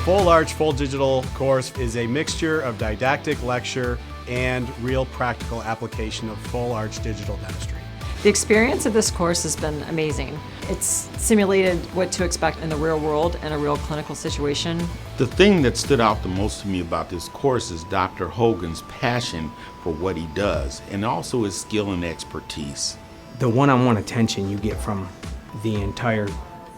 Full Arch Full Digital course is a mixture of didactic lecture and real practical application of full arch digital dentistry. The experience of this course has been amazing. It's simulated what to expect in the real world in a real clinical situation. The thing that stood out the most to me about this course is Dr. Hogan's passion for what he does, and also his skill and expertise. The one-on-one attention you get from the entire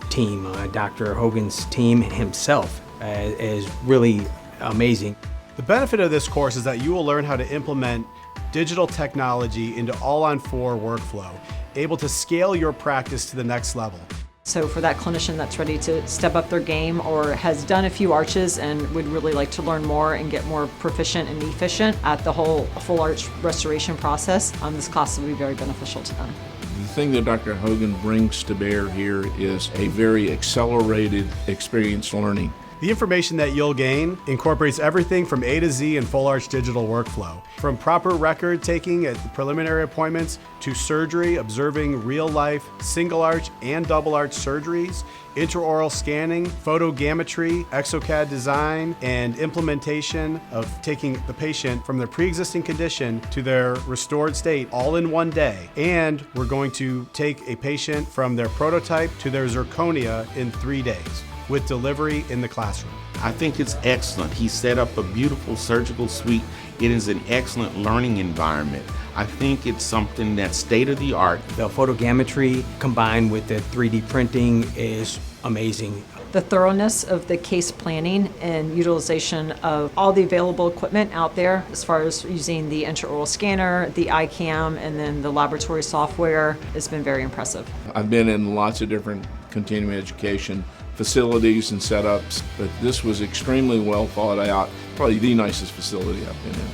team, Dr. Hogan's team himself, is really amazing. The benefit of this course is that you will learn how to implement digital technology into all-on-4 workflow, able to scale your practice to the next level. So for that clinician that's ready to step up their game or has done a few arches and would really like to learn more and get more proficient and efficient at the whole full arch restoration process, this class will be very beneficial to them. The thing that Dr. Hogan brings to bear here is a very accelerated experience learning. The information that you'll gain incorporates everything from A to Z in full arch digital workflow. From proper record taking at preliminary appointments to surgery, observing real life single arch and double arch surgeries, intraoral scanning, photogrammetry, exocad design, and implementation of taking the patient from their pre-existing condition to their restored state all in one day. And we're going to take a patient from their prototype to their zirconia in 3 days, with delivery in the classroom. I think it's excellent. He set up a beautiful surgical suite. It is an excellent learning environment. I think it's something that's state-of-the-art. The photogrammetry combined with the 3D printing is amazing. The thoroughness of the case planning and utilization of all the available equipment out there as far as using the intraoral scanner, the iCam, and then the laboratory software has been very impressive. I've been in lots of different continuing education facilities and setups, but this was extremely well thought out, probably the nicest facility I've been in.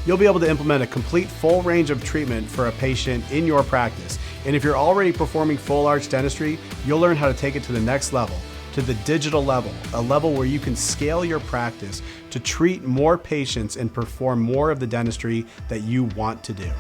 You'll be able to implement a complete full range of treatment for a patient in your practice. And if you're already performing full arch dentistry, you'll learn how to take it to the next level, to the digital level, a level where you can scale your practice to treat more patients and perform more of the dentistry that you want to do.